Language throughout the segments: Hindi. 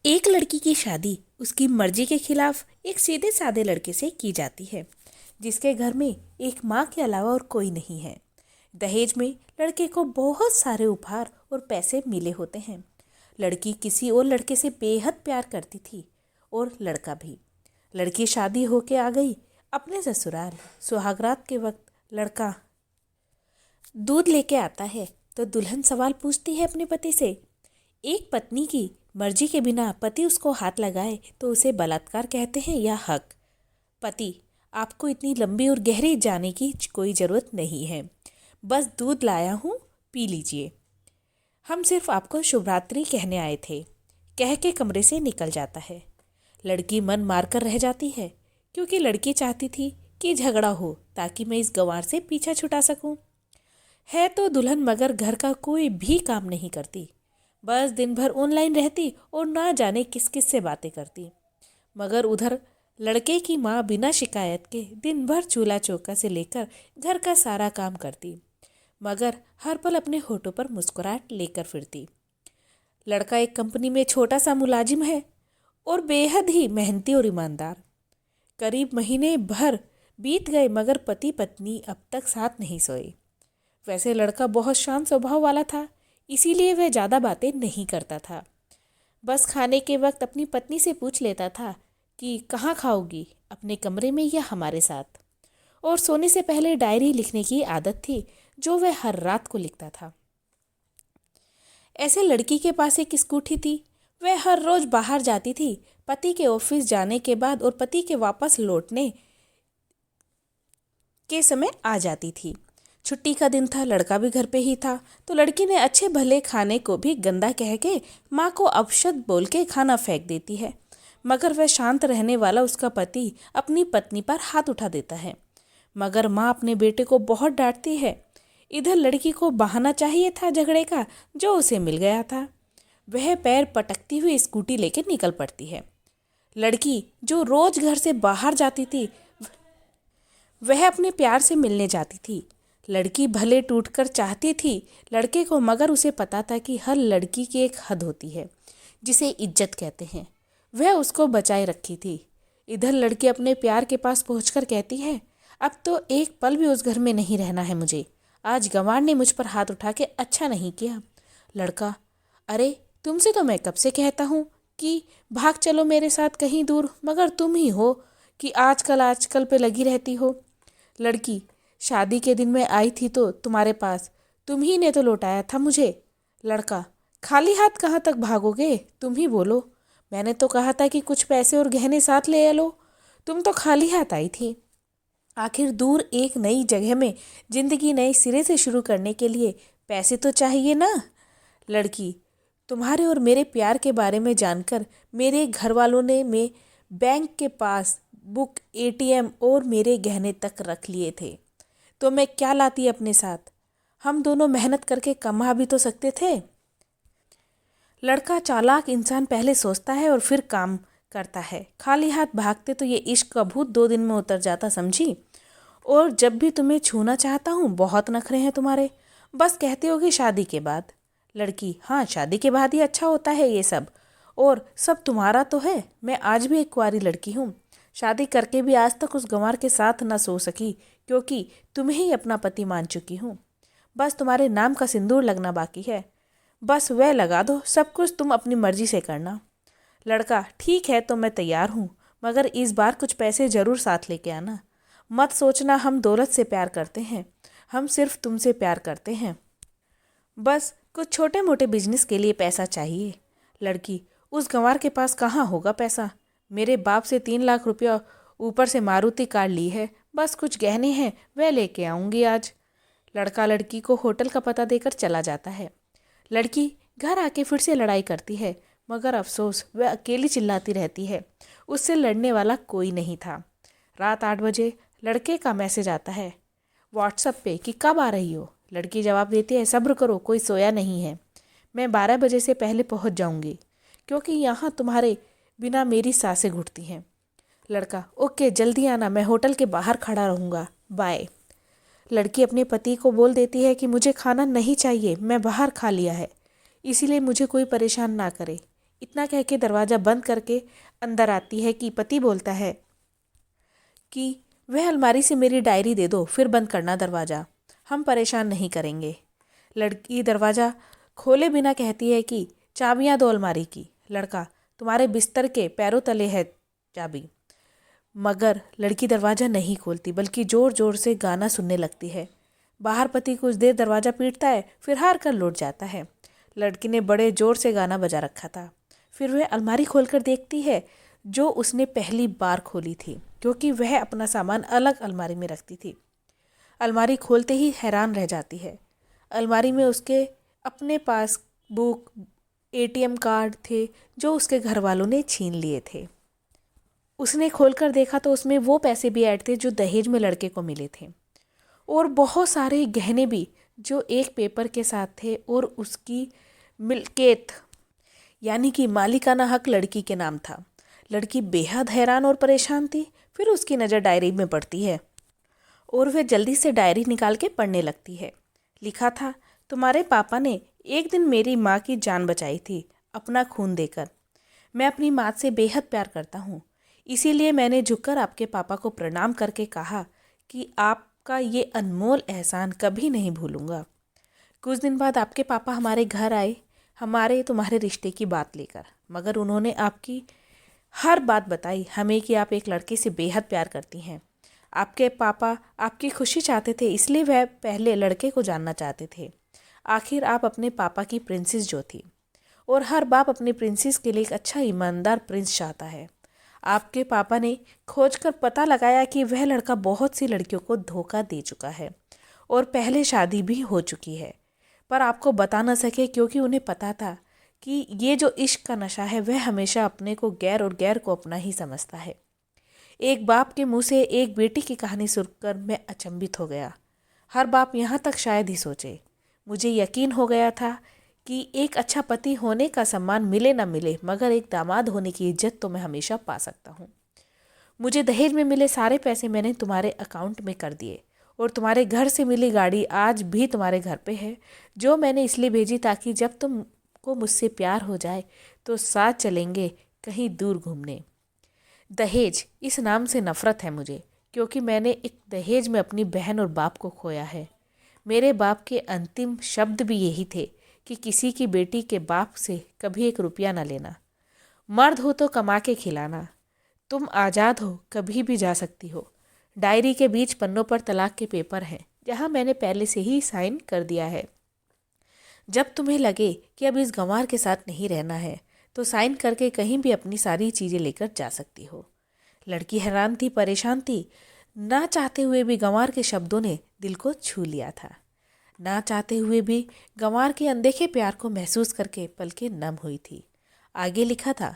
एक लड़की की शादी उसकी मर्जी के खिलाफ एक सीधे साधे लड़के से की जाती है, जिसके घर में एक माँ के अलावा और कोई नहीं है। दहेज में लड़के को बहुत सारे उपहार और पैसे मिले होते हैं। लड़की किसी और लड़के से बेहद प्यार करती थी और लड़का भी। लड़की शादी होके आ गई अपने ससुराल। सुहागरात के वक्त लड़का दूध लेके आता है तो दुल्हन सवाल पूछती है अपने पति से। एक पत्नी की मर्जी के बिना पति उसको हाथ लगाए तो उसे बलात्कार कहते हैं या हक। पति, आपको इतनी लंबी और गहरी जाने की कोई ज़रूरत नहीं है, बस दूध लाया हूँ, पी लीजिए। हम सिर्फ आपको शुभरात्रि कहने आए थे, कह के कमरे से निकल जाता है। लड़की मन मारकर रह जाती है, क्योंकि लड़की चाहती थी कि झगड़ा हो ताकि मैं इस गंवार से पीछा छुटा सकूं। है तो दुल्हन मगर घर का कोई भी काम नहीं करती, बस दिन भर ऑनलाइन रहती और ना जाने किस किस से बातें करती। मगर उधर लड़के की माँ बिना शिकायत के दिन भर चूल्हा चौका से लेकर घर का सारा काम करती, मगर हर पल अपने होठों पर मुस्कुराहट लेकर फिरती। लड़का एक कंपनी में छोटा सा मुलाजिम है और बेहद ही मेहनती और ईमानदार। करीब महीने भर बीत गए मगर पति पत्नी अब तक साथ नहीं सोए। वैसे लड़का बहुत शांत स्वभाव वाला था, इसीलिए वह ज़्यादा बातें नहीं करता था। बस खाने के वक्त अपनी पत्नी से पूछ लेता था कि कहाँ खाओगी, अपने कमरे में या हमारे साथ। और सोने से पहले डायरी लिखने की आदत थी, जो वह हर रात को लिखता था। ऐसे लड़की के पास एक स्कूटी थी। वह हर रोज बाहर जाती थी, पति के ऑफिस जाने के बाद और पति के वापस लौटने के समय आ जाती थी। छुट्टी का दिन था, लड़का भी घर पे ही था, तो लड़की ने अच्छे भले खाने को भी गंदा कह के माँ को अपशब्द बोल के खाना फेंक देती है। मगर वह शांत रहने वाला उसका पति अपनी पत्नी पर हाथ उठा देता है, मगर माँ अपने बेटे को बहुत डांटती है। इधर लड़की को बहाना चाहिए था झगड़े का, जो उसे मिल गया था। वह पैर पटकती हुई स्कूटी लेके निकल पड़ती है। लड़की जो रोज घर से बाहर जाती थी, वह अपने प्यार से मिलने जाती थी। लड़की भले टूटकर चाहती थी लड़के को, मगर उसे पता था कि हर लड़की की एक हद होती है जिसे इज्जत कहते हैं। वह उसको बचाए रखी थी। इधर लड़की अपने प्यार के पास पहुंचकर कहती है, अब तो एक पल भी उस घर में नहीं रहना है मुझे। आज गंवार ने मुझ पर हाथ उठा के अच्छा नहीं किया। लड़का, अरे तुमसे तो मैं कब से कहता हूँ कि भाग चलो मेरे साथ कहीं दूर, मगर तुम ही हो कि आजकल पे लगी रहती हो। लड़की, शादी के दिन मैं आई थी तो तुम्हारे पास, तुम ही ने तो लौटाया था मुझे। लड़का, खाली हाथ कहाँ तक भागोगे, तुम ही बोलो। मैंने तो कहा था कि कुछ पैसे और गहने साथ ले लो, तुम तो खाली हाथ आई थी। आखिर दूर एक नई जगह में जिंदगी नए सिरे से शुरू करने के लिए पैसे तो चाहिए ना। लड़की, तुम्हारे और मेरे प्यार के बारे में जानकर मेरे घर वालों ने मैं बैंक के पास बुक, एटीएम और मेरे गहने तक रख लिए थे, तो मैं क्या लाती अपने साथ। हम दोनों मेहनत करके कमा भी तो सकते थे। लड़का चालाक इंसान पहले सोचता है और फिर काम करता है। खाली हाथ भागते तो ये इश्क का भूत 2 दिन में उतर जाता, समझी। और जब भी तुम्हें छूना चाहता हूँ बहुत नखरे हैं तुम्हारे, बस कहते होगे शादी के बाद। लड़की, हाँ शादी के बाद ही अच्छा होता है ये सब, और सब तुम्हारा तो है। मैं आज भी एक कुंवारी लड़की हूँ, शादी करके भी आज तक उस गंवार के साथ न सो सकी, क्योंकि तुम्हें ही अपना पति मान चुकी हूँ। बस तुम्हारे नाम का सिंदूर लगना बाकी है, बस वह लगा दो, सब कुछ तुम अपनी मर्जी से करना। लड़का, ठीक है तो मैं तैयार हूँ, मगर इस बार कुछ पैसे ज़रूर साथ लेके आना। मत सोचना हम दौलत से प्यार करते हैं, हम सिर्फ तुमसे प्यार करते हैं। बस कुछ छोटे मोटे बिजनेस के लिए पैसा चाहिए। लड़की, उस गंवार के पास कहाँ होगा पैसा। मेरे बाप से 3 लाख रुपया, ऊपर से मारुति कार ली है, बस कुछ गहने हैं वह लेके आऊँगी आज। लड़का लड़की को होटल का पता देकर चला जाता है। लड़की घर आके फिर से लड़ाई करती है, मगर अफसोस वह अकेली चिल्लाती रहती है, उससे लड़ने वाला कोई नहीं था। रात 8 बजे लड़के का मैसेज आता है व्हाट्सएप पे कि कब आ रही हो। लड़की जवाब देती है, सब्र करो, कोई सोया नहीं है, मैं 12 बजे से पहले पहुंच जाऊंगी, क्योंकि यहाँ तुम्हारे बिना मेरी सांसें घुटती हैं। लड़का, ओके जल्दी आना, मैं होटल के बाहर खड़ा रहूँगा, बाय। लड़की अपने पति को बोल देती है कि मुझे खाना नहीं चाहिए, मैं बाहर खा लिया है, इसीलिए मुझे कोई परेशान ना करे। इतना कह के दरवाज़ा बंद करके अंदर आती है कि पति बोलता है कि वह अलमारी से मेरी डायरी दे दो, फिर बंद करना दरवाज़ा, हम परेशान नहीं करेंगे। लड़की दरवाज़ा खोले बिना कहती है कि चाबियाँ दो अलमारी की। लड़का, तुम्हारे बिस्तर के पैरों तले है चाबी। मगर लड़की दरवाज़ा नहीं खोलती बल्कि ज़ोर ज़ोर से गाना सुनने लगती है। बाहर पति कुछ देर दरवाज़ा पीटता है, फिर हार कर लौट जाता है। लड़की ने बड़े ज़ोर से गाना बजा रखा था। फिर वह अलमारी खोलकर देखती है जो उसने पहली बार खोली थी, क्योंकि वह अपना सामान अलग अलमारी में रखती थी। अलमारी खोलते ही हैरान रह जाती है। अलमारी में उसके अपने पास बुक, एटीएम कार्ड थे जो उसके घर वालों ने छीन लिए थे। उसने खोलकर देखा तो उसमें वो पैसे भी ऐड थे जो दहेज में लड़के को मिले थे, और बहुत सारे गहने भी जो एक पेपर के साथ थे, और उसकी मिल्कियत यानी कि मालिकाना हक लड़की के नाम था। लड़की बेहद हैरान और परेशान थी। फिर उसकी नज़र डायरी में पड़ती है और वह जल्दी से डायरी निकाल के पढ़ने लगती है। लिखा था, तुम्हारे पापा ने एक दिन मेरी माँ की जान बचाई थी, अपना खून देकर। मैं अपनी माँ से बेहद प्यार करता हूँ, इसीलिए मैंने झुककर आपके पापा को प्रणाम करके कहा कि आपका ये अनमोल एहसान कभी नहीं भूलूंगा। कुछ दिन बाद आपके पापा हमारे घर आए, हमारे तुम्हारे रिश्ते की बात लेकर। मगर उन्होंने आपकी हर बात बताई हमें कि आप एक लड़के से बेहद प्यार करती हैं। आपके पापा आपकी खुशी चाहते थे, इसलिए वह पहले लड़के को जानना चाहते थे। आखिर आप अपने पापा की प्रिंसेस जो थी, और हर बाप अपनी प्रिंसेस के लिए एक अच्छा ईमानदार प्रिंस चाहता है। आपके पापा ने खोजकर पता लगाया कि वह लड़का बहुत सी लड़कियों को धोखा दे चुका है और पहले शादी भी हो चुकी है, पर आपको बता न सके क्योंकि उन्हें पता था कि ये जो इश्क का नशा है वह हमेशा अपने को गैर और गैर को अपना ही समझता है। एक बाप के मुंह से एक बेटी की कहानी सुनकर मैं अचंभित हो गया। हर बाप यहाँ तक शायद ही सोचे। मुझे यकीन हो गया था कि एक अच्छा पति होने का सम्मान मिले ना मिले, मगर एक दामाद होने की इज्जत तो मैं हमेशा पा सकता हूँ। मुझे दहेज में मिले सारे पैसे मैंने तुम्हारे अकाउंट में कर दिए, और तुम्हारे घर से मिली गाड़ी आज भी तुम्हारे घर पे है, जो मैंने इसलिए भेजी ताकि जब तुमको मुझसे प्यार हो जाए तो साथ चलेंगे कहीं दूर घूमने। दहेज इस नाम से नफ़रत है मुझे, क्योंकि मैंने एक दहेज में अपनी बहन और बाप को खोया है। मेरे बाप के अंतिम शब्द भी यही थे कि किसी की बेटी के बाप से कभी एक रुपया ना लेना। मर्द हो तो कमा के खिलाना। तुम आज़ाद हो, कभी भी जा सकती हो। डायरी के बीच पन्नों पर तलाक के पेपर हैं, जहाँ मैंने पहले से ही साइन कर दिया है। जब तुम्हें लगे कि अब इस गंवार के साथ नहीं रहना है तो साइन करके कहीं भी अपनी सारी चीज़ें लेकर जा सकती हो। लड़की हैरान थी, परेशान थी। ना चाहते हुए भी गंवार के शब्दों ने दिल को छू लिया था। ना चाहते हुए भी गंवार के अनदेखे प्यार को महसूस करके पलकें नम हुई थी। आगे लिखा था,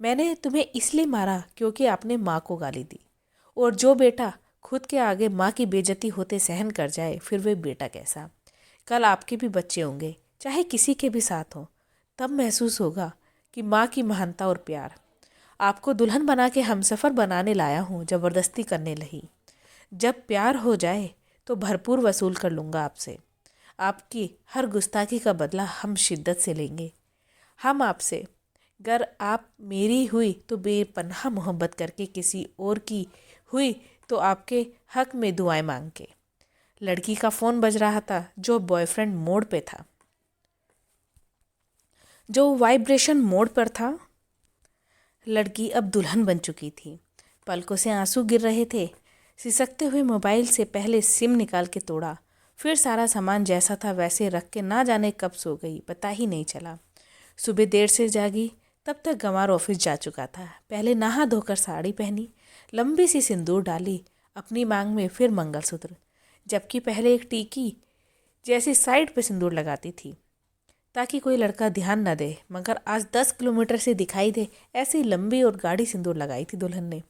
मैंने तुम्हें इसलिए मारा क्योंकि आपने माँ को गाली दी, और जो बेटा खुद के आगे माँ की बेइज्जती होते सहन कर जाए, फिर वे बेटा कैसा। कल आपके भी बच्चे होंगे, चाहे किसी के भी साथ हो, तब महसूस होगा कि माँ की महानता और प्यार। आपको दुल्हन बना के हमसफ़र बनाने लाया हूँ, ज़बरदस्ती करने लही। जब प्यार हो जाए तो भरपूर वसूल कर लूँगा आपसे। आपकी हर गुस्ताखी का बदला हम शिद्दत से लेंगे। हम आपसे, अगर आप मेरी हुई तो बेपनाह मोहब्बत करके, किसी और की हुई तो आपके हक में दुआएं मांग के। लड़की का फ़ोन बज रहा था जो बॉयफ्रेंड मोड पे था, जो वाइब्रेशन मोड पर था। लड़की अब दुल्हन बन चुकी थी। पलकों से आंसू गिर रहे थे। सिसकते हुए मोबाइल से पहले सिम निकाल के तोड़ा, फिर सारा सामान जैसा था वैसे रख के ना जाने कब सो गई, पता ही नहीं चला। सुबह देर से जागी, तब तक गंवार ऑफिस जा चुका था। पहले नहा धोकर साड़ी पहनी, लंबी सी सिंदूर डाली अपनी मांग में, फिर मंगलसूत्र, जबकि पहले एक टीकी जैसी साइड पे सिंदूर लगाती थी ताकि कोई लड़का ध्यान न दे, मगर आज 10 किलोमीटर से दिखाई दे ऐसी लंबी और गाढ़ी सिंदूर लगाई थी दुल्हन ने।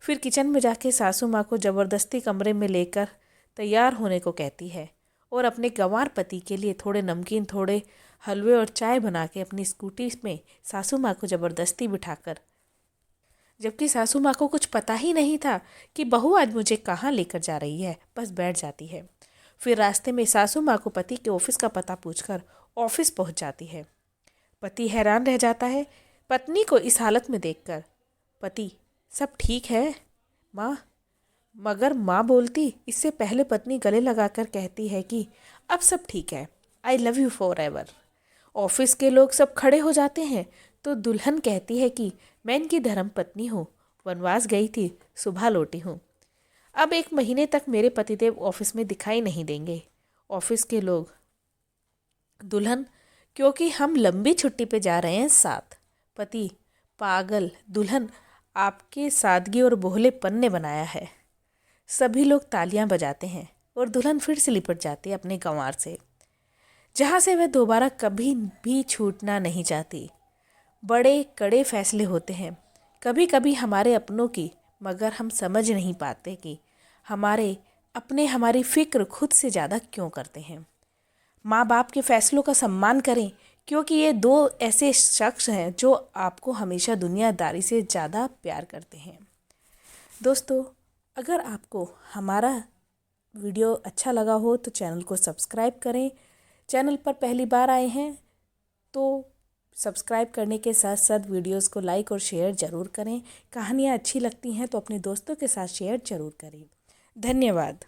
फिर किचन में जाके सासू माँ को ज़बरदस्ती कमरे में लेकर तैयार होने को कहती है, और अपने गंवार पति के लिए थोड़े नमकीन, थोड़े हलवे और चाय बना के अपनी स्कूटी में सासू माँ को ज़बरदस्ती बिठाकर, जबकि सासू माँ को कुछ पता ही नहीं था कि बहू आज मुझे कहाँ लेकर जा रही है, बस बैठ जाती है। फिर रास्ते में सासू माँ को पति के ऑफिस का पता पूछकर ऑफिस पहुँच जाती है। पति हैरान रह जाता है पत्नी को इस हालत में देखकर। पति, सब ठीक है माँ? मगर माँ बोलती इससे पहले पत्नी गले लगाकर कहती है कि अब सब ठीक है, I love you for ever. Office के लोग सब खड़े हो जाते हैं तो दुल्हन कहती है कि मैं इनकी धर्म पत्नी हूँ, वनवास गई थी, सुबह लौटी हूँ। अब 1 महीने तक मेरे पतिदेव ऑफिस में दिखाई नहीं देंगे। ऑफिस के लोग, दुल्हन, क्योंकि हम लंबी छुट्टी पे जा रहे हैं साथ। पति, पागल दुल्हन, आपके सादगी और बोहलेपन ने बनाया है। सभी लोग तालियां बजाते हैं और दुल्हन फिर से लिपट जाती है अपने गंवार से, जहाँ से वह दोबारा कभी भी छूटना नहीं चाहती। बड़े कड़े फैसले होते हैं कभी कभी हमारे अपनों की, मगर हम समझ नहीं पाते कि हमारे अपने हमारी फिक्र खुद से ज़्यादा क्यों करते हैं। माँ बाप के फैसलों का सम्मान करें, क्योंकि ये 2 ऐसे शख्स हैं जो आपको हमेशा दुनियादारी से ज़्यादा प्यार करते हैं। दोस्तों, अगर आपको हमारा वीडियो अच्छा लगा हो तो चैनल को सब्सक्राइब करें। चैनल पर पहली बार आए हैं तो सब्सक्राइब करने के साथ साथ वीडियोस को लाइक और शेयर ज़रूर करें। कहानियाँ अच्छी लगती हैं तो अपने दोस्तों के साथ शेयर ज़रूर करें। धन्यवाद।